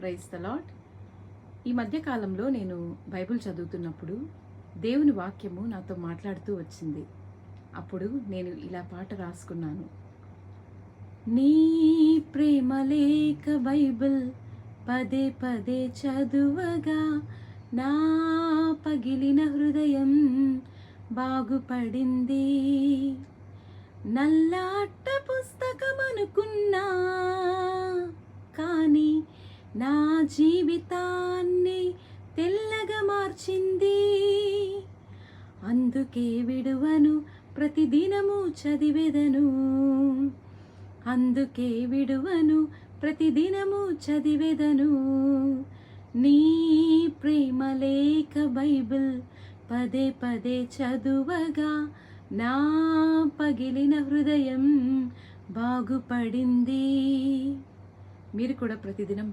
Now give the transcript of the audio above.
Praise the lord. ఈ మధ్య కాలంలో నేను బైబిల్ చదువుతున్నప్పుడు దేవుని వాక్యము నాతో మాట్లాడుతూ వచ్చింది. అప్పుడు నేను ఇలా పాట రాసుకున్నాను. నీ ప్రేమ లేఖ బైబిల్ పదే పదే చదువగా నా పగిలిన హృదయం బాగుపడింది. నల్లాట పుస్తకం అనుకున్నా కానీ నా జీవితాన్ని తెల్లగా మార్చింది. అందుకే విడువను, ప్రతిదినము చదివెదను. అందుకే విడువను, ప్రతిదినము చదివెదను. నీ ప్రేమ లేఖ బైబిల్ పదే పదే చదువగా నా పగిలిన హృదయం బాగుపడింది. మీరు కూడా ప్రతిదినం